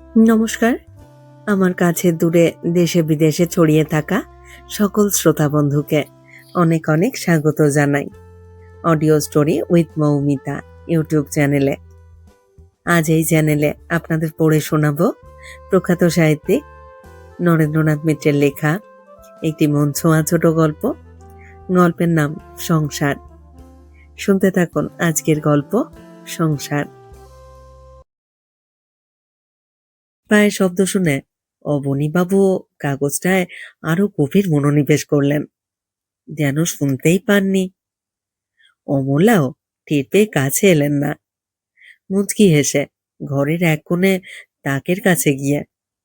নমস্কার। আমার কাছে দূরে দেশে বিদেশে ছড়িয়ে থাকা সকল শ্রোতা বন্ধুকে অনেক অনেক স্বাগত জানাই audio story with Moumita YouTube চ্যানেলে। আজ এই চ্যানেলে আপনাদের পড়ে শোনাব প্রখ্যাত সাহিত্যিক নরেন্দ্রনাথ মিত্রের লেখা একটি মন ছোঁয়া ছোট গল্প। গল্পের নাম সংসার। শুনতে থাকুন আজকের গল্প সংসার। পায়ের শব্দ শুনে অবনীবাবু কাগজটায় আরো গভীর মনোনিবেশ করলেন, যেন শুনতেই পাননি। অমলাও টের পেয়ে কাছে এলেন না। মুচকি হেসে ঘরের এক কোণে তাকের কাছে গিয়ে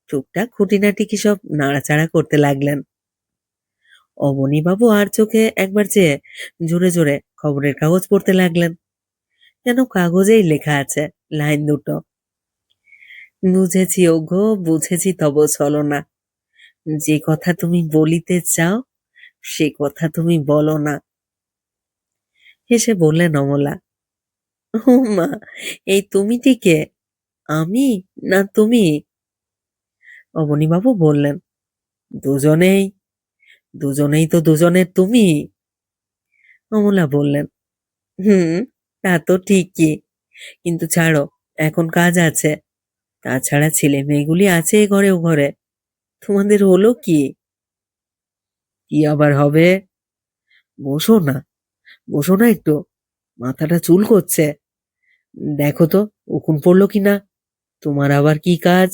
টুকটাক খুঁটিনাটি কি সব নাড়াচাড়া করতে লাগলেন। অবনীবাবু আর চোখে একবার চেয়ে জোরে জোরে খবরের কাগজ পড়তে লাগলেন, যেন কাগজেই লেখা আছে লাইন দুটো। বুঝেছি ওগো, বুঝেছি তব ছলনা, যে কথা তুমি বলিতে চাও সে কথা তুমি বলো না। হেসে বললেন অমলা, ও মা, এই তুমিটি কে? আমি না তুমি? অবনীবাবু বললেন, দুজনেই। দুজনেই তো দুজনের তুমি। অমলা বললেন, হুম, তা তো ঠিকই, কিন্তু ছাড়ো, এখন কাজ আছে। তাছাড়া ছেলে মেয়েগুলি আছে এ ঘরে ও ঘরে, তোমাদের হলো কি? কি আবার হবে? বসো না, বসো না একটু, মাথাটা চুল করছে। দেখো তো উকুন পড়লো কিনা। তোমার আবার কি কাজ?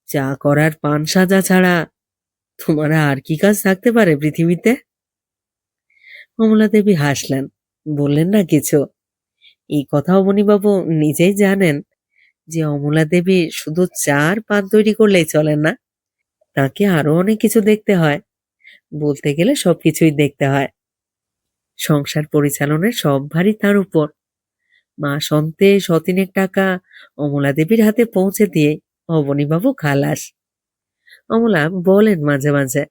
চা করার পান সাজা ছাড়া তোমার আর কি কাজ থাকতে পারে পৃথিবীতে? কমলা দেবী হাসলেন, বললেন না কিছু। এই কথা অবনীবাবু নিজেই জানেন যে অমলা দেবী শুধু চার পান তৈরি করলেই চলে না, তাকে আরো অনেক কিছু দেখতে হয়। বলতে গেলে সবকিছুই দেখতে হয়। সংসার পরিচালনার সব ভারই তার উপর। মাস অন্তে শতিনেক টাকা অমলা দেবীর হাতে পৌঁছে দিয়ে অবনীবাবু খালাস। অমলা বলেন মাঝে মাঝে,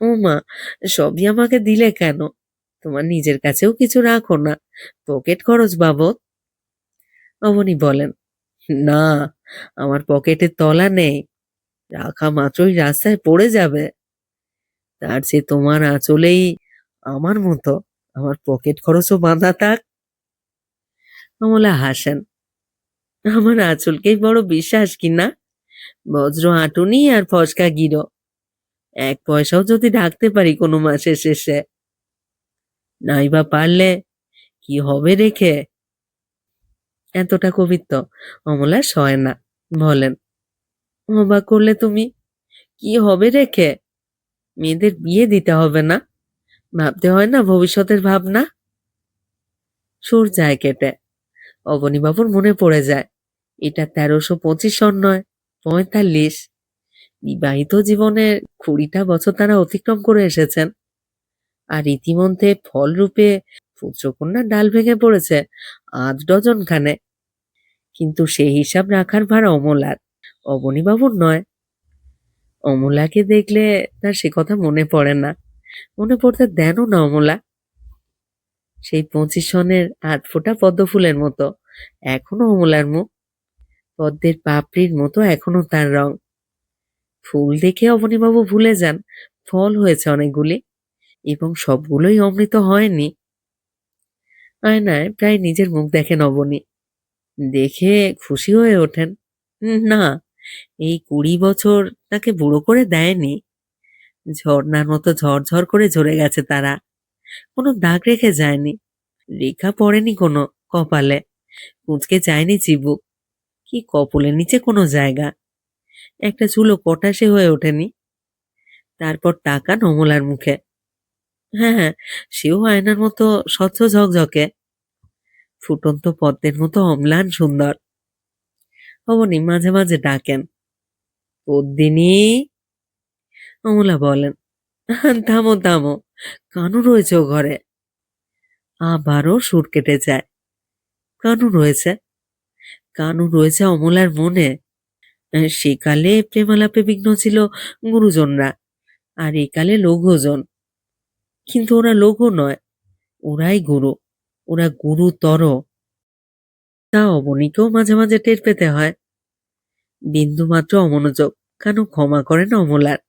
ও মা, সবই আমাকে দিলে কেন? তোমার নিজের কাছেও কিছু রাখো না, পকেট খরচ বাবদ। অবনী বলেন, না, আমার পকেটের তলা নেই, রাখা মাত্রই রাস্তায় পড়ে যাবে। তার চেয়ে তোমার আঁচলেই আমার মতো আমার পকেট খরচও বাঁধা থাক। অমলা হাসেন, আমার আঁচলকেই বড় বিশ্বাস কিনা। বজ্র আঁটুনি আর ফসকা গিরো, এক পয়সাও যদি ঢাকতে পারি কোনো মাসের শেষে, নাইবা পারলে কি হবে রেখে? এতটা কবিত্ব অমলা সয় না। বলেন, অবাক করলে তুমি। কি হবে রেখে? মেয়েদের বিয়ে দিতে হবে না? ভাবতে হয় না ভবিষ্যতের ভাবনা? সুর যায় কেটে। অবনীবাবুর মনে পড়ে যায়, এটা 1325 সন নয়, 45। বিবাহিত জীবনের 20টা বছর তারা অতিক্রম করে এসেছেন, আর ইতিমধ্যে ফলরূপে পুত্রকন্যার ডাল ভেঙে পড়েছে 8 ডজন খানে। কিন্তু সেই হিসাব রাখার ভার অমলার, অবনীবাবুর নয়। অমলাকে দেখলে তার সে কথা মনে পড়ে না, মনে পড়তে দেনও না অমলা। সেই 25 সনের 8 ফোঁটা পদ্ম ফুলের মতো এখনো অমলার মুখ, পদ্মের পাপড়ির মতো এখনো তার রং। ফুল দেখে অবনীবাবু ভুলে যান ফল হয়েছে অনেকগুলি, এবং সবগুলোই অমৃত হয়নি। আয়নায় প্রায় নিজের মুখ দেখেন অবনী, দেখে খুশি হয়ে ওঠেন। না, এই 20 বছর তাকে বুড়ো করে দেয়নি। ঝর্ণার মতো ঝরঝর করে ঝরে গেছে তারা, কোনো দাগ রেখে যায়নি, রেখা পড়েনি কোনো কপালে, কুঁচকে যায়নি চিবুক কি কপলের নিচে কোনো জায়গা, একটা চুলো পটাশে হয়ে ওঠেনি। তারপর তাকান অমলার মুখে। হ্যাঁ হ্যাঁ, সেও আয়নার মতো স্বচ্ছ ঝকঝকে, ফুটন্ত পদ্মের মতো অম্লান সুন্দর। অবনী মাঝে মাঝে ডাকেন, পদ্মিনী। অমলা বলেন, থামো থামো, কানু রয়েছে ও ঘরে। আবারও সুর কেটে যায়। কানু রয়েছে, কানু রয়েছে অমলার মনে। সেকালে প্রেমালাপে বিঘ্ন ছিল গুরুজনরা, আর একালে লঘুজন। কিন্তু ওরা লঘু নয়, ওরাই গুরু, ওরা গুরুতর। তা অবনীকেও মাঝে মাঝে টের পেতে হয়। বিন্দু মাত্র অমনোযোগ কেন ক্ষমা করে না অমলার।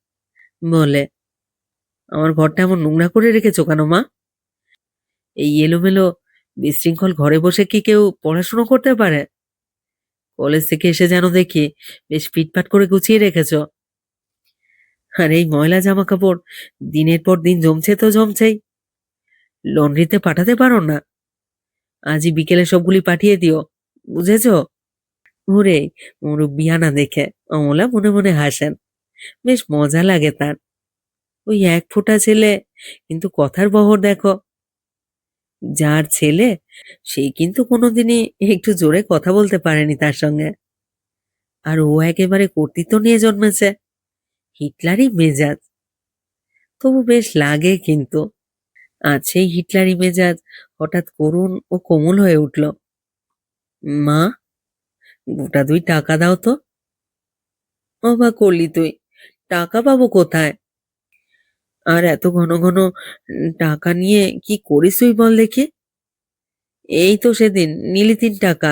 বলে, আমার ঘরটা এমন নোংরা করে রেখেছো কেন মা? এই এলোমেলো বিশৃঙ্খল ঘরে বসে কি কেউ পড়াশুনো করতে পারে? কলেজ থেকে এসে যেন দেখি বেশ ফিটফাট করে গুছিয়ে রেখেছো। আর এই ময়লা জামা কাপড় দিনের পর দিন জমছে তো জমছেই। লন্ড্রিতে পাঠাতে পারো না? আজই বিকেলে সবগুলি পাঠিয়ে দিও, বুঝেছো? ওরে মুরব্বিয়ানা দেখে অমলা মনে মনে হাসেন। বেশ মজা লাগে তার। ওই এক ফোঁটা ছেলে, কিন্তু কথার বহর দেখো। যার ছেলে সেই কিন্তু কোনোদিনই একটু জোরে কথা বলতে পারেনি তার সঙ্গে। আর ও একেবারে কর্তৃত্ব নিয়ে জন্মেছে, হিটলারই মেজাজ। তবু বেশ লাগে কিন্তু। আজ সেই হিটলারি মেজাজ হঠাৎ করুণ ও কোমল হয়ে উঠল। মা, গোটা 2 টাকা দাও তো। অবাক করলি তুই, টাকা পাবো কোথায়? আর এত ঘন ঘন টাকা নিয়ে কি করিস তুই বল দেখি? এই তো সেদিন নিলি 3 টাকা।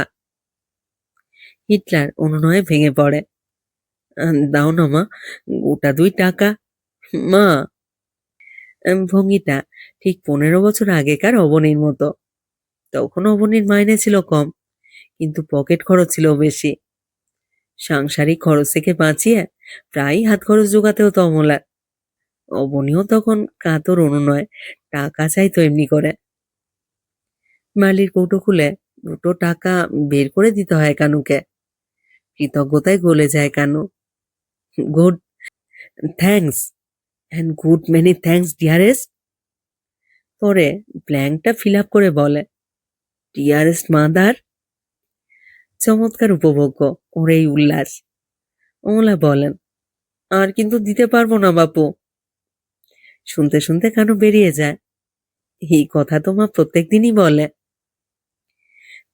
হিটলার অনুনয়ে ভেঙে পড়ে। দাও না মা, গোটা 2 টাকা। মা। ভঙ্গিটা ঠিক 15 বছর আগেকার অবনীর মতো। তখন অবনীর মাইনে ছিল কম, কিন্তু পকেট খরচ ছিল বেশি। সাংসারিক খরচ থেকে বাঁচিয়ে প্রায়ই হাত খরচ জোগাতে হতো অমলার। অবনীও তখন কাতর অনুনয় টাকা চাইতো এমনি করে। মালির কৌটো খুলে 2 টাকা বের করে দিতে হয় কানুকে। কৃতজ্ঞতায় গলে যায় Kanu. Good thanks, and good many thanks dearest. পরে ব্ল্যাঙ্কটা ফিল আপ করে বলে, ডিয়ারেস্ট মাদার। চমৎকার উপভোগ্য ওর এই উল্লাস। অমলা বলেন, আর কিন্তু দিতে পারবো না বাপু। শুনতে শুনতে কানু বেরিয়ে যায়। এই কথা তো মা প্রত্যেক দিনই বলে।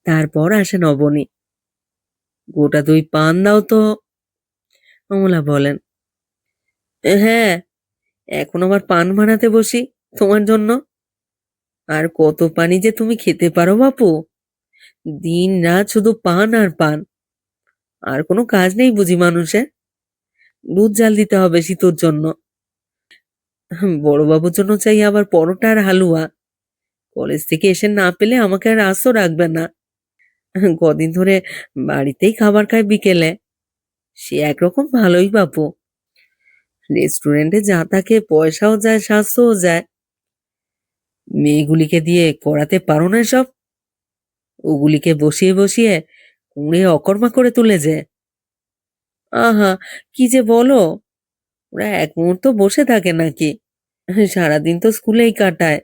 তারপর আসেন অবনী। গোটা 2 পান দাও তো। অমলা বলেন, হ্যাঁ, এখন আবার পান বানাতে বসি তোমার জন্য। আর কত পানি যে তুমি খেতে পারো বাপু? দিন রাত শুধু পান আর পান। আর কোনো কাজ নেই বুঝি মানুষের? দুধ জাল দিতে হবে শীতর জন্য। বড়বাবুর জন্য চাই আবার পরোটা আর হালুয়া। কলেজ থেকে এসে না পেলে আমাকে আর আস্ত রাখবে না। কদিন ধরে বাড়িতেই খাবার খায় বিকেলে। সে একরকম ভালোই বাপু। রেস্টুরেন্টে যা থাকে পয়সাও যায়, স্বাস্থ্যও যায়। মেয়েগুলিকে দিয়ে করাতে পারো না সব? ওগুলিকে বসিয়ে বসিয়ে কুঁড়ে অকর্মা করে তুলে যে। আহা, কি যে বলো! ওরা এক মুহূর্ত বসে থাকে নাকি? সারাদিন তো স্কুলেই কাটায়।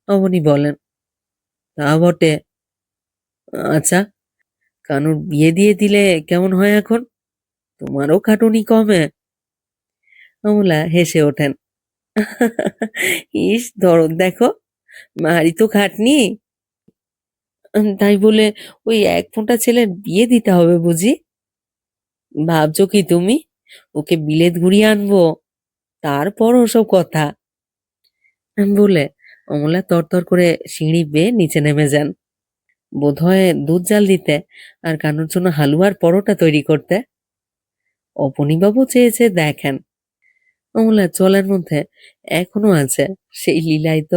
অবনী বলেন, তা বটে। আচ্ছা, কানুর বিয়ে দিয়ে দিলে কেমন হয় এখন? তোমারও খাটুনি কমে। অমলা হেসে ওঠেন। ইস দরদ দেখো, মারি তো খাটনি। তাই বলে ওই এক ফোঁটা ছেলের বিয়ে দিতে হবে বুঝি? ভাবছো কি তুমি ওকে বিলেত ঘুরিয়ে আনবো? তারপর ওসব কথা বলে অমলা তরতর করে সিঁড়ি বেয়ে নিচে নেমে যান। বোধহয় দুধ জাল দিতে আর কানুর জন্য হালুয়ার পরোটা তৈরি করতে। অবনীবাবু চেয়ে চেয়ে দেখেন। অমলার চলার মধ্যে এখনো আছে সেই লীলায়িত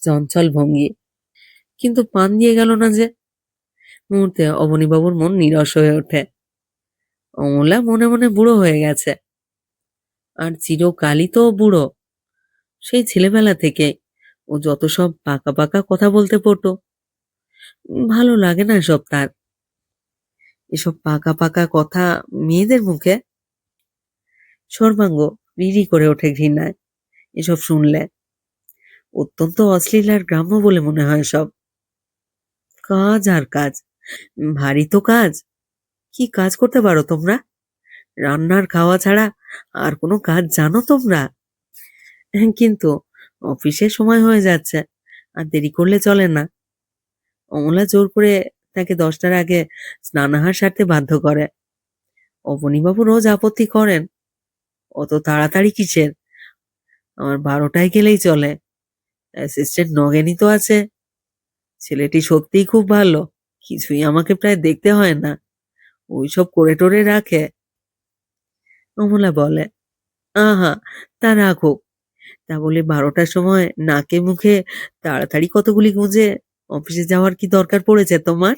চঞ্চল ভঙ্গি। কিন্তু পান দিয়ে গেল না যে। মুহূর্তে অবনীবাবুর মন নিরস হয়ে ওঠে। অমলা মনে মনে বুড়ো হয়ে গেছে। আর চিরকালই তো ও বুড়ো। সেই ছেলেবেলা থেকে ও যত সব পাকা পাকা কথা বলতে পড়তো। ভালো লাগে না সব তার। এসব পাকা পাকা কথা মেয়েদের মুখে। সর্বাঙ্গ রিরি করে ওঠে ঘৃণায় এসব শুনলে। অত্যন্ত অশ্লীল আর গ্রাম্য বলে মনে হয় সব। কাজ আর কাজ, ভারী তো কাজ। কি কাজ করতে পারো তোমরা? রান্নার খাওয়া ছাড়া আর কোনো কাজ জানো তোমরা? কিন্তু অফিসের সময় হয়ে যাচ্ছে, আর দেরি করলে চলে না। অমলা জোর করে তাকে 10টার আগে স্নানাহার সারতে বাধ্য করে। অবনীবাবু রোজ আপত্তি করেন, অত তাড়াতাড়ি কিসের? আমার 12টায় গেলেই চলে। অ্যাসিস্ট্যান্ট নগেনই তো আছে। ছেলেটি সত্যিই খুব ভালো, কিছুই আমাকে প্রায় দেখতে হয় না। ওইসব করে টোরে রাখে? অমলা বলে, আহা, তা রাখুক। তা বলে 12টার সময় নাকে মুখে তাড়াতাড়ি কতগুলি গুঁজে অফিসে যাওয়ার কি দরকার পড়েছে তোমার?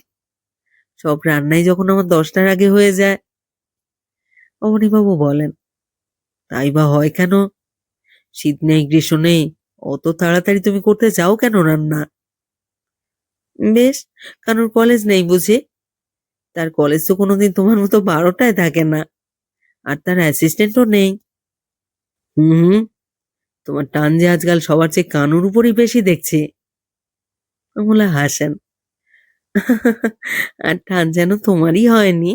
সব রান্নাই যখন আমার 10টার আগে হয়ে যায়। অবনীবাবু বলেন, তাই বা হয় কেন? শীত নেই গ্রীষ্ম নেই, অত তাড়াতাড়ি তুমি করতে চাও কেন রান্না? বেশ, কারণ কলেজ নেই বুঝি? তার কলেজ তো কোনোদিন তোমার মতো 12টায় থাকে না, আর তার অ্যাসিস্ট্যান্টও নেই। হুম হুম, তোমার টান যে আজকাল সবার চেয়ে কানুর উপরই বেশি দেখছি। অমলা হাসেন। আর টান যেন তোমারই হয়নি।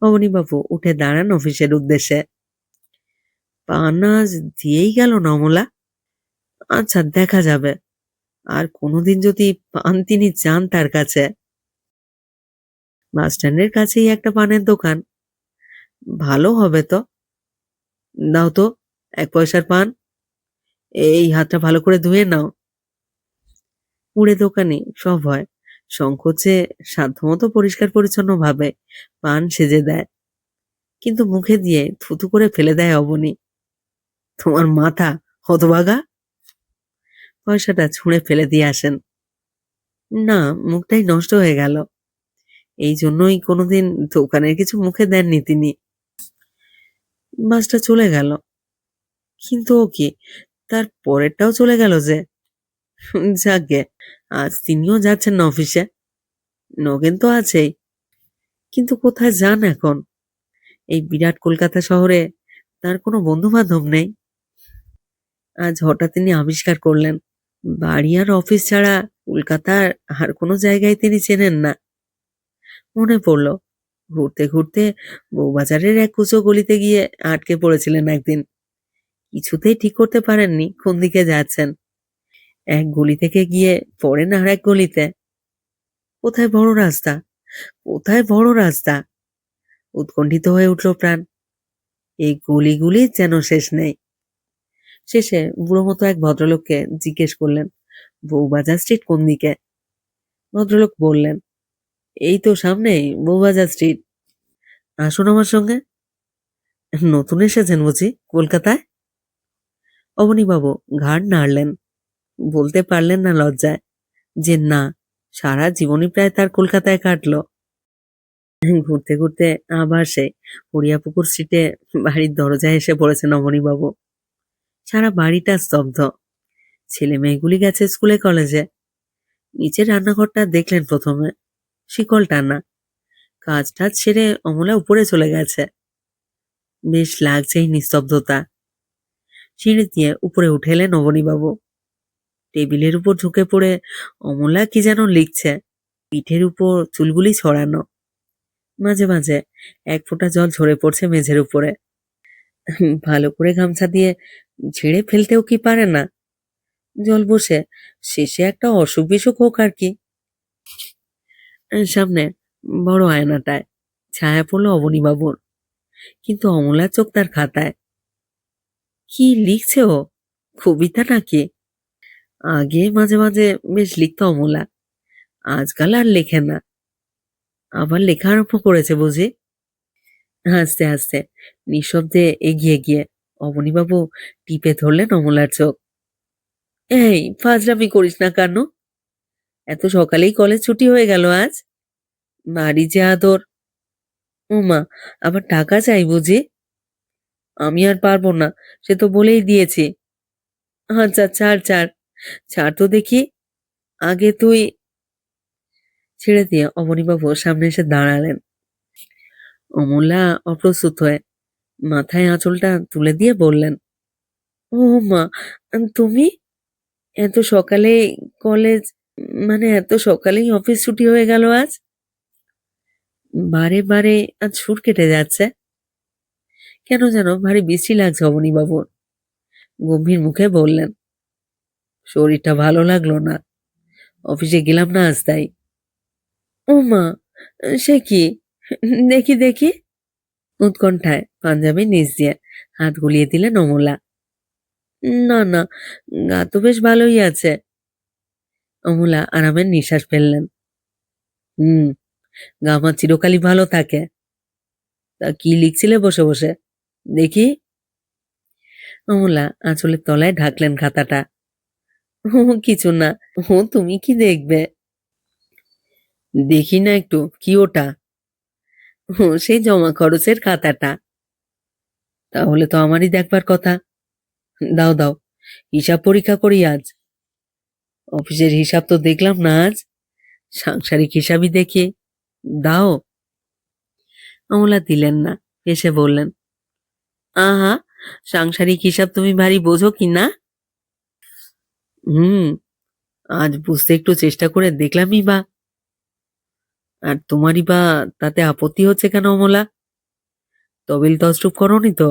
অবনীবাবু উঠে দাঁড়ান অফিসের উদ্দেশ্যে। পান আজ দিয়েই গেল না অমলা? আচ্ছা, দেখা যাবে। আর কোনোদিন যদি পান তিনি চান তার কাছে। বাস স্ট্যান্ডের কাছেই একটা পানের দোকান। ভালো হবে তো। দাও তো 1 পয়সার পান। এই হাতটা ভালো করে ধুয়ে নাও। মুড়ে দোকানি সব হয় সংকোচে সাধ্যমতো পরিষ্কার পরিচ্ছন্ন ভাবে পান সেজে দেয়, কিন্তু মুখে দিয়ে থুথু করে ফেলে দেয় অবনী। তোমার মাথা, হতভাগা! পয়সাটা ছুঁড়ে ফেলে দিয়ে আসেন। না, মুখটাই নষ্ট হয়ে গেল। এই জন্যই কোনোদিন দোকানের কিছু মুখে দেননি তিনি। মাসটা চলে গেল, কিন্তু ও কি, তার পরেরটাও চলে গেল যে। যাকগে, আজ তিনিও যাচ্ছেন না অফিসে। নগেন তো আছেই, কিন্তু কোথায় যান এখন? এই বিরাট কলকাতা শহরে তার কোনো বন্ধু বান্ধব নেই। আজ হঠাৎ তিনি আবিষ্কার করলেন বাড়ি আর অফিস ছাড়া কলকাতার আর কোনো জায়গায় তিনি চেনেন না। মনে পড়ল, ঘুরতে ঘুরতে বউবাজারের এক কুচো গলিতে গিয়ে আটকে পড়েছিলেন একদিন। কিছুতেই ঠিক করতে পারেননি কোন দিকে যাচ্ছেন। এক গলি থেকে গিয়ে পড়েন আর এক গলিতে। কোথায় বড় রাস্তা, কোথায় বড় রাস্তা! উৎকণ্ঠিত হয়ে উঠল প্রাণ। এই গলিগুলির যেন শেষ নেই। শেষে বুড়ো মতো এক ভদ্রলোককে জিজ্ঞেস করলেন, বউবাজার স্ট্রিট কোন দিকে? ভদ্রলোক বললেন, এই তো সামনেই বউবাজার স্ট্রিট। আসুন আমার সঙ্গে। নতুন এসেছেন বুঝি কলকাতায়? অবনীবাবু ঘাড় নাড়লেন। বলতে পারলেন না লজ্জায় যে না, সারা জীবনই প্রায় তার কলকাতায় কাটলো। ঘুরতে ঘুরতে আবার সেই হরিয়াপুকুর স্ট্রিটে বাড়ির দরজায় এসে পড়েছেন অবনীবাবু। সারা বাড়িটা স্তব্ধ। ছেলে মেয়েগুলি গেছে স্কুলে কলেজে। নিচের রান্নাঘরটা দেখলেন প্রথমে, শিকল টানা। কাজ টাজ সেরে অমলা উপরে চলে গেছে। বেশ লাগছে এই নিস্তব্ধতা। সিঁড়ি দিয়ে উপরে উঠে এলেন অবনীবাবু। টেবিলের উপর ঝুঁকে পড়ে অমলা কি যেন লিখছে, পিঠের উপর চুলগুলি ছড়ানো। মাঝে মাঝে এক ফোঁটা জল ঝরে পড়ছে মেঝের উপরে। ভালো করে গামছা দিয়ে ঝেড়ে ফেলতেও কি পারে না। জল বসে শেষে একটা অসুখ বিসুখ হোক আর কি। সামনে বড় আয়নাটায় ছায়া পড়ল অবনীবাবুর, কিন্তু অমলার চোখ তার খাতায়। কি লিখছে ও? কবিতা নাকি? আগে মাঝে মাঝে বেশ লিখত অমলা, আজকাল আর লেখে না। আবার লেখা আরম্ভ করেছে বুঝি? হাসতে হাসতে নিঃশব্দে এগিয়ে গিয়ে অবনীবাবু টিপে ধরলেন অমলার চোখ। এই ফাজলামি করিস না কেন? এত সকালেই কলেজ ছুটি হয়ে গেল আজ? বাড়ি যে আদর! ওমা, আবার টাকা চাই বুঝি? আমি আর পারবো না, সে তো বলেই দিয়েছি। আচ্ছা, ছাড় ছাড়, ছাড় তো দেখি। আগে তুই। ছেড়ে দিয়ে অবনীবাবু সামনে এসে দাঁড়ালেন। অমলা অপ্রস্তুত হয়ে মাথায় আঁচলটা তুলে দিয়ে বললেন, ও মা, তুমি? এত সকালে কলেজ, মানে এত সকালেই অফিস ছুটি হয়ে গেল আজ? বারে বারে আজ সুর কেটে যাচ্ছে। কেন যেন ভারী বিশ্রী লাগছে অবনীবাবুর। গম্ভীর মুখে বললেন, শরীরটা ভালো লাগলো না, অফিসে গেলাম না আজ তাই। ও মা, সে কি? দেখি দেখি। উৎকণ্ঠায় পাঞ্জাবির নিচ দিয়ে হাত গুলিয়ে দিলেন অমলা। না না, গা তো বেশ ভালোই আছে। অমলা আরামের নিঃশ্বাস ফেললেন। হুম, গা আমার চিরকালই ভালো থাকে। তা কি লিখছিলে বসে বসে দেখি? অমলা আঁচলের তলায় ঢাকলেন খাতাটা। ও কিছু না। ও তুমি কি দেখবে? দেখি না একটু কি ওটা? ও সেই জমা খরচের খাতাটা। তাহলে তো আমারই দেখবার কথা। দাও দাও, হিসাব পরীক্ষা করি আজ। অফিসের হিসাব তো দেখলাম না আজ, সাংসারিক হিসাবই দেখি। দাও। অমলা দিলেন না, এসে বললেন, আহা, সাংসারিক হিসাব তুমি ভারী বোঝো কি না? হুম, আজ বুঝতে একটু চেষ্টা করে দেখলামই বা। আর তোমারই বা তাতে আপত্তি হচ্ছে কেন অমলা? তবিল তছরূপ করনি তো?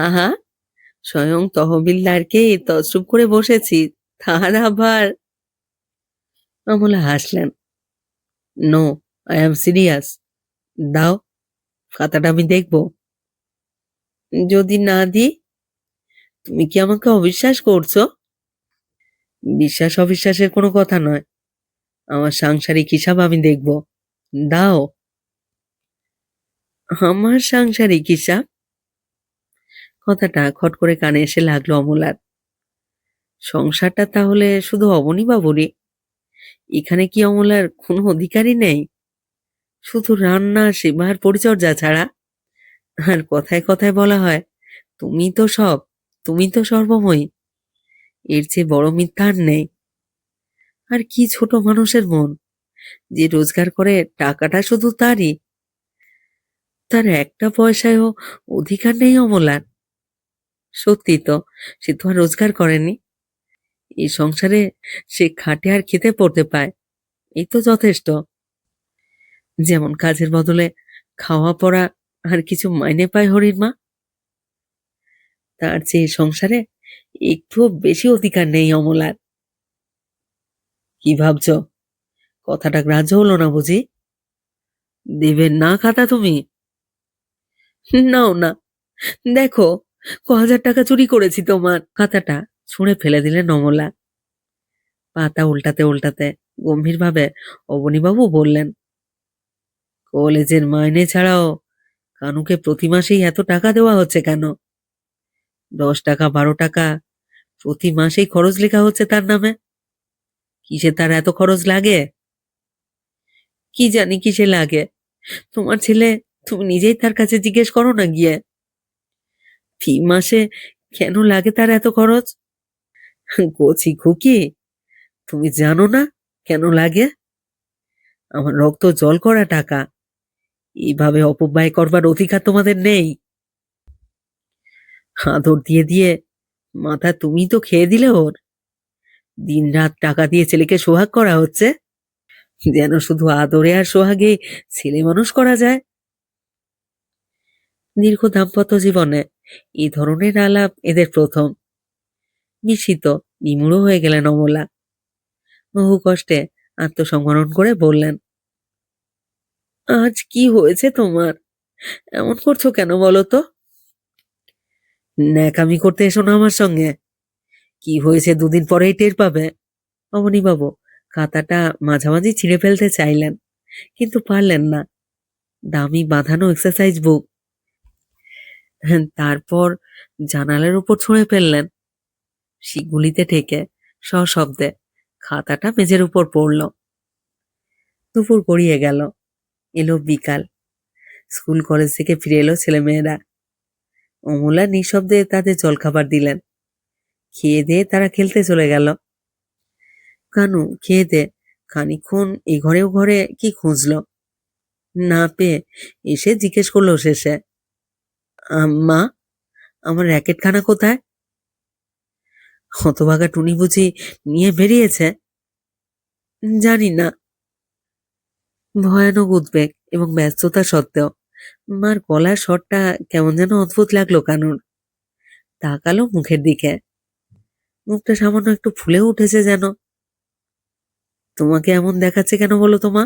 আহা, স্বয়ং তহবিলদারকে তছরূপ করে বসেছি, তার আবার। অমলা হাসলেন। No, I am serious. দাও, খাতাটা আমি দেখব। যদি না দিই? তুমি কি আমাকে অবিশ্বাস করছো? বিশ্বাস অবিশ্বাসের কোনো কথা নয়, আমার সাংসারিক হিসাব আমি দেখব। দাও। আমার সাংসারিক হিসাব? কথাটা খট করে কানে এসে লাগলো অমলার। সংসারটা তাহলে শুধু অবনীবাবুরই? এখানে কি অমলার কোনো অধিকারই নেই? শুধু রান্না সেবার পরিচর্যা ছাড়া? আর কথায় কথায় বলা হয়, তুমি তো সব, তুমি তো সর্বময়ী। এর চেয়ে বড় মিথ্যা আর নেই। আর কি ছোট মানুষের মন, যে রোজগার করে টাকাটা শুধু তারই, তার একটা পয়সায়ও অধিকার নেই অমলার। সত্যি তো, সে তো আর রোজগার করেনি। এই সংসারে সে খাটে আর খেতে পড়তে পায়, এই তো যথেষ্ট। যেমন কাজের বদলে খাওয়া পড়া আর কিছু মাইনে পায় হরির মা, তার চেয়ে এই সংসারে একটুও বেশি অধিকার নেই অমলার। কি ভাবছ? কথাটা গ্রাহ্য হলো না বুঝি? দেবে না খাতা তুমি? নাও না, দেখো, ক 1,000 টাকা চুরি করেছি তোমার। খাতাটা ছুঁড়ে ফেলে দিলেন অমলা। পাতা উল্টাতে উল্টাতে গম্ভীরভাবে অবনীবাবু বললেন, কলেজের মাইনে ছাড়াও কানুকে প্রতি মাসেই এত টাকা দেওয়া হচ্ছে কেন? 10 টাকা 12 টাকা প্রতি মাসেই খরচ লেখা হচ্ছে তার নামে। কিসে তার এত খরচ লাগে? কি জানি কিসে লাগে। তোমার ছেলে, তুমি নিজেই তার কাছে জিজ্ঞেস করো না গিয়ে, ফি মাসে কেন লাগে তার এত খরচ? কচি খুকি, তুমি জানো না কেন লাগে? আমার রক্ত জল করা টাকা, এইভাবে অপব্যয় করবার অধিকার তোমাদের নেই। আদর দিয়ে দিয়ে মাথা তুমি তো খেয়ে দিলে ওর। দিনরাত টাকা দিয়ে ছেলেকে সোহাগ করা হচ্ছে, যেন শুধু আদরে আর সোহাগে ছেলে মানুষ করা যায়। দীর্ঘ দাম্পত্য জীবনে এই ধরনের আলাপ এদের প্রথম। বিস্মিত বিমূঢ় হয়ে গেলেন অমলা। বহু কষ্টে আত্মসংবরণ করে বললেন, আজ কি হয়েছে তোমার? এমন করছো কেন বলো তো? ন্যাকামি করতে এসো না আমার সঙ্গে। কি হয়েছে 2 দিন পরেই টের পাবে। অবনীবাবু খাতাটা মাঝামাঝি ছিঁড়ে ফেলতে চাইলেন, কিন্তু পারলেন না। দামি বাঁধানো এক্সারসাইজ বুক। তারপর জানালার উপর ছুঁড়ে ফেললেন। শিকগুলিতে ঠেকে সশব্দে খাতাটা মেঝের উপর পড়ল। দুপুর গড়িয়ে গেল, এলো বিকাল। স্কুল কলেজ থেকে ফিরে এলো ছেলেমেয়েরা। অমলা নিঃশব্দে তাদের জলখাবার দিলেন। খেয়ে দিয়ে তারা খেলতে চলে গেল। কানু খেয়ে দে খানিকক্ষণ এ ঘরে ও ঘরে কি খুঁজলো, না পেয়ে এসে জিজ্ঞেস করলো শেষে, মা, আমার র্যাকেটখানা কোথায়? হতভাগা টুনি বুঝি নিয়ে বেরিয়েছে? জানি না। ভয়ানক উদ্বেগ এবং ব্যস্ততা সত্ত্বেও মার গলার স্বরটা কেমন যেন অদ্ভুত লাগলো কানুর। তাকালো মুখের দিকে, মুখটা সামান্য একটু ফুলে উঠেছে যেন। তোমাকে এমন দেখাচ্ছে কেন বলো তো মা?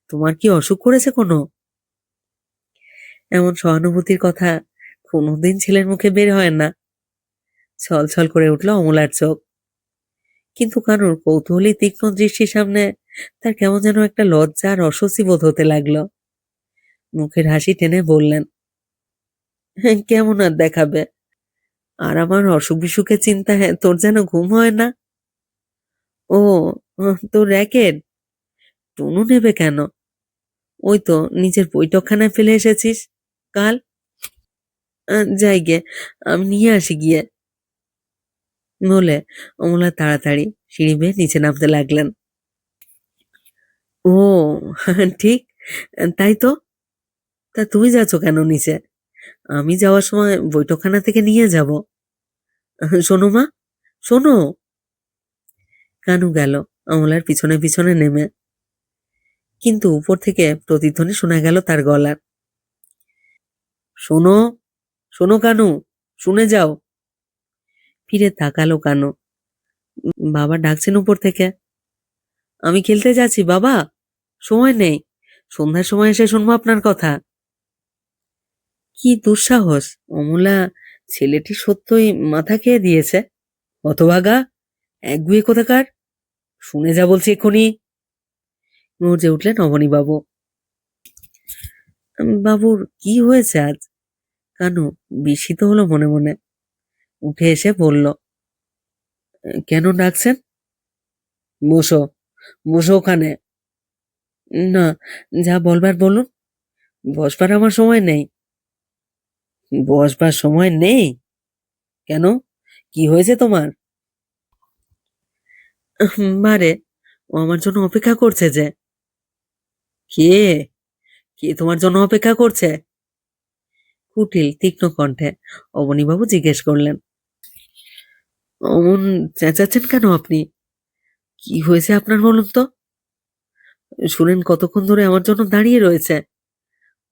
তোমার কি অসুখ করেছে কোনো? এমন সহানুভূতির কথা কোনোদিন ছেলের মুখে বের হয় না। ছলছল করে উঠল অমলার চোখ। কিন্তু কানুর কৌতূহলী তীক্ষ্ণ দৃষ্টির সামনে তার কেমন যেন একটা লজ্জা আর অস্বস্তি বোধ হতে লাগলো। মুখের হাসি টেনে বললেন, "হ্যাঁ, কেমন আর দেখাবে? আর আমার অসুখ বিসুখের চিন্তায় তোর যেন ঘুম হয় না?" "ও, তোর র্যাকেট? টুনু নেবে কেন? ওই তো নিজের বৈঠকখানায় ফেলে এসেছিস কাল। যাই গে, আমি নিয়ে আসি গিয়ে" বলে অমলা তাড়াতাড়ি সিঁড়ি বেয়ে নিচে নামতে লাগলেন। "ও, ঠিক, তাই তো। তা তুমি যাচ্ছ কেন নিচে? আমি যাওয়ার সময় বৈঠকখানা থেকে নিয়ে যাব। শোনো মা, শোনো।" কানু গেল অমলার পিছনে পিছনে নেমে, কিন্তু উপর থেকে প্রতিধ্বনি শোনা গেল তার গলার। "শোনো, শোনো কানু, শুনে যাও।" ফিরে তাকালো কানু। বাবা ডাকছেন উপর থেকে। "আমি খেলতে যাচ্ছি বাবা, সময় নেই। সন্ধ্যার সময় এসে শুনবো আপনার কথা।" কি দুঃসাহস! অমলা ছেলেটি সত্যই মাথা খেয়ে দিয়েছে। হতভাগা, একগুঁয়ে কোথাকার! শুনে যা বলছি এক্ষুনি। গর্জে উঠলেন অবনীবাবু। বাবুর কি হয়েছে আজ? কানু বিস্মিত হলো মনে মনে। উঠে এসে বলল, কেন ডাকছেন? বসো, বসো ওখানে। না, যা বলবার বলুন। বসবার আমার সময় নেই। বসবার সময় নেই? কেন, কি হয়েছে তোমার? বারে, ও আমার জন্য অপেক্ষা করছে যে। কে? কে তোমার জন্য অপেক্ষা করছে? কুটিল তীক্ষ্ণ কণ্ঠে অবনীবাবু জিজ্ঞেস করলেন। অমন চেঁচাচ্ছেন কেন আপনি? কি হয়েছে আপনার বলুন তো? শুনেন কতক্ষণ ধরে আমার জন্য দাঁড়িয়ে রয়েছে।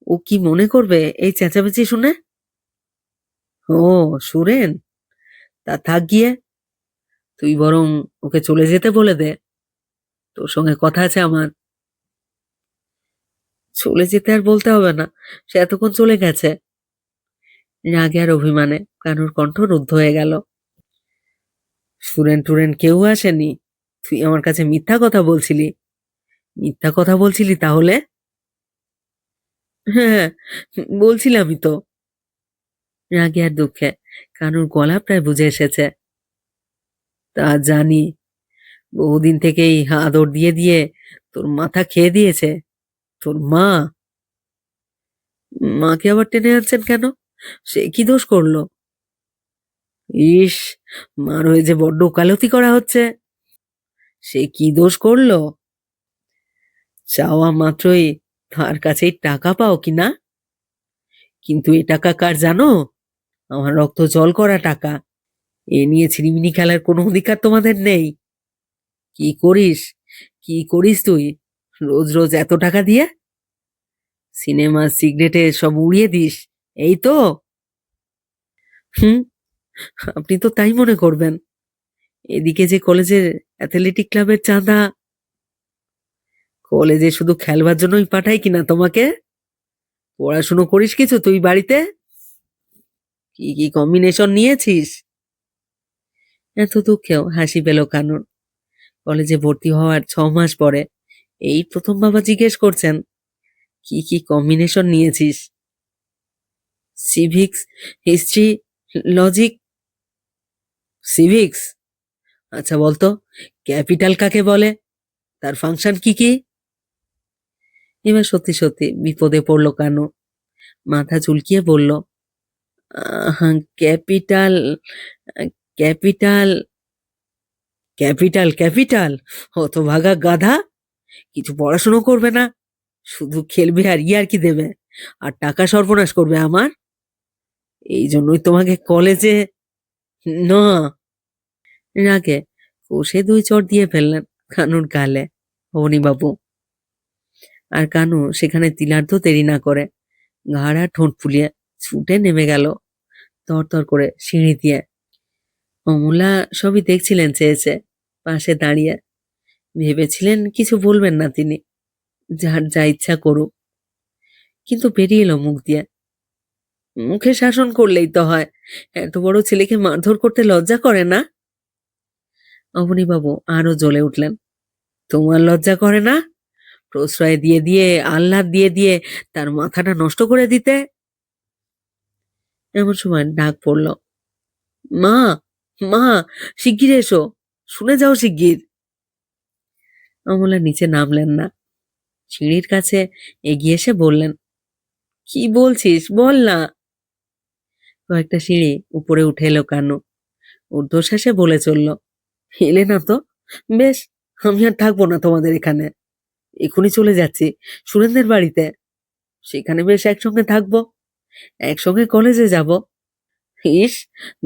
ও কি মনে করবে এই চেঁচামেচি শুনে? ও, সুরেন, তা থাক গিয়ে। তুই বরং ওকে চলে যেতে বলে দে, তোর সঙ্গে কথা আছে আমার। চলে যেতে আর বলতে হবে না, সে এতক্ষণ চলে গেছে। রাগে আর অভিমানে কানুর কণ্ঠ রুদ্ধ হয়ে গেল। সুরেন টুরেন কেউ আসেনি। তুই আমার কাছে মিথ্যা কথা বলছিলি। মিথ্যা কথা বলছিলি তাহলে? হ্যাঁ, বলছিলামই তো। রাগে আর দুঃখে কানুর গলা প্রায় বুঝে এসেছে। তা জানি, বহুদিন থেকেই আদর দিয়ে দিয়ে তোর মাথা খেয়ে দিয়েছে তোর মা। মাকে আবার টেনে আনছেন কেন? সে কি দোষ করলো? ইস, মার হয়ে যে বড্ড ওকালতি করা হচ্ছে। সে কি দোষ করলো? চাওয়া মাত্রই তার কাছেই টাকা পাও কিনা? কিন্তু এ টাকা কার জানো? আমার রক্ত জল করা টাকা। এ নিয়ে ছিনিমিনি খেলার কোনো অধিকার তোমাদের নেই। কি করিস, কি করিস তুই রোজ রোজ এত টাকা দিয়ে? সিনেমা সিগারেটে সব উড়িয়ে দিস, এই তো? হুম, আপনি তো তাই মনে করবেন। এদিকে যে কলেজের অ্যাথলেটিক ক্লাবের চাঁদা। কলেজে শুধু খেলবার জন্যই পাঠাই কিনা তোমাকে? পড়াশুনো করিস কিছু তুই বাড়িতে? কি কি কম্বিনেশন নিয়েছিস? এত দুঃখেও হাসি পেল কানুর। কলেজে ভর্তি হওয়ার 6 মাস পরে এই প্রথম বাবা জিজ্ঞেস করছেন, কি কি কম্বিনেশন নিয়েছিস? Civics, history, logic. সিভিক্স? আচ্ছা বলতো, ক্যাপিটাল কাকে বলে? তার ফাংশন কি কি? এবার সত্যি সত্যি বিপদে পড়ল কানু। মাথা চুলকিয়ে বলল, ক্যাপিটাল, ক্যাপিটাল, ক্যাপিটাল, ক্যাপিটাল? হতভাগা গাধা, কিছু পড়াশুনো করবে না, শুধু খেলবে আর ইয়ার্কি দেবে, আর টাকা সর্বনাশ করবে আমার। এই জন্যই তোমাকে কলেজে। না। রাগে কষে 2 চড় দিয়ে ফেললেন কানুর গালে অবনীবাবু। আর কানু সেখানে তিলার্ধ দেরি না করে ঘাড় আর ঠোঁট ফুলিয়ে ছুটে নেমে গেল তরতর করে সিঁড়ি দিয়ে। অমলা সবই দেখছিলেন চেয়েছে পাশে দাঁড়িয়ে। ভেবেছিলেন কিছু বলবেন না তিনি, যার যা ইচ্ছা করুক। কিন্তু বেরিয়ে এলো মুখ দিয়ে। মুখে শাসন করলেই তো হয়, এত বড় ছেলেকে মারধর করতে লজ্জা করে না? অবনীবাবু আরো জ্বলে উঠলেন। তোমার লজ্জা করে না? প্রশ্রয় দিয়ে দিয়ে, আহ্লাদ দিয়ে দিয়ে তার মাথাটা নষ্ট করে দিতে? এমন সময় ডাক পড়ল, মা, মা, শিগগির এসো, শুনে যাও শিগগির। অমলা নিচে নামলেন না, সিঁড়ির কাছে এগিয়ে এসে বললেন, কি বলছিস বল না। কয়েকটা সিঁড়ি উপরে উঠে এলো কানু, ঊর্ধ্বশ্বাসে বলে চলল, এলে না তো? বেশ, আমি আর থাকবো না তোমাদের এখানে, এখনই চলে যাচ্ছি সুরেন্দ্রের বাড়িতে। সেখানে বেশ একসঙ্গে থাকবো, একসঙ্গে কলেজে যাব। ইস,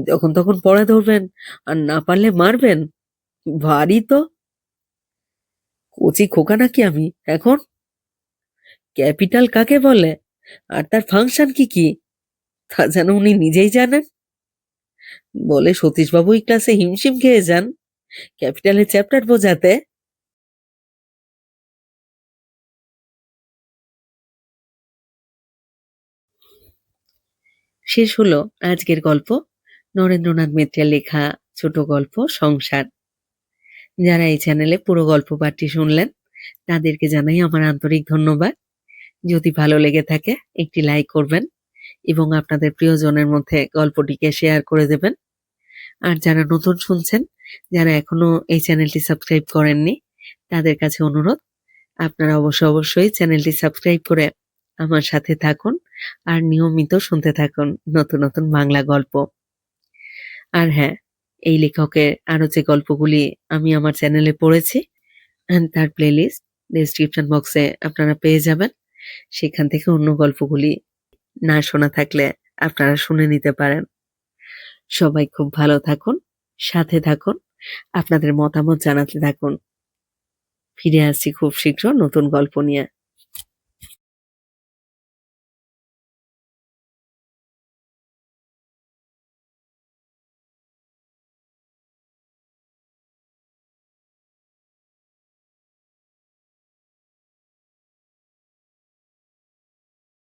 যখন তখন পড়া ধরবেন, আর না পারলে মারবেন, ভারী তো। কচি খোকা নাকি আমি এখন? ক্যাপিটাল কাকে বলে, আর তার ফাংশন কি কি, তা যেন উনি নিজেই জানেন। বলে সতীশবাবু এই ক্লাসে হিমশিম খেয়ে যান ক্যাপিটালের চ্যাপ্টার বোঝাতে। শেষ হলো আজকের গল্প, নরেন্দ্রনাথ মিত্রের লেখা ছোট গল্প সংসার। যারা এই চ্যানেলে পুরো গল্প পাঠটি শুনলেন, তাদেরকে জানাই আমার আন্তরিক ধন্যবাদ। যদি ভালো লেগে থাকে একটি লাইক করবেন এবং আপনাদের প্রিয়জনের মধ্যে গল্পটিকে শেয়ার করে দেবেন। আর যারা নতুন শুনছেন, যারা এখনো এই চ্যানেলটি সাবস্ক্রাইব করেননি, তাদের কাছে অনুরোধ, আপনারা অবশ্যই চ্যানেলটি সাবস্ক্রাইব করে আমার সাথে থাকুন আর নিয়মিত শুনতে থাকুন নতুন নতুন বাংলা গল্প। আর হ্যাঁ, এই লেখকের আরো যে গল্পগুলি আমি আমার চ্যানেলে পড়েছি, তার প্লেলিস্ট ডেসক্রিপশন বক্সে আপনারা পেয়ে যাবেন। সেখান থেকে অন্য গল্পগুলি না শোনা থাকলে আপনারা শুনে নিতে পারেন। সবাই খুব ভালো থাকুন, সাথে থাকুন, আপনাদের মতামত জানাতে থাকুন। ফিরে আসছি খুব শীঘ্র নতুন গল্প নিয়ে।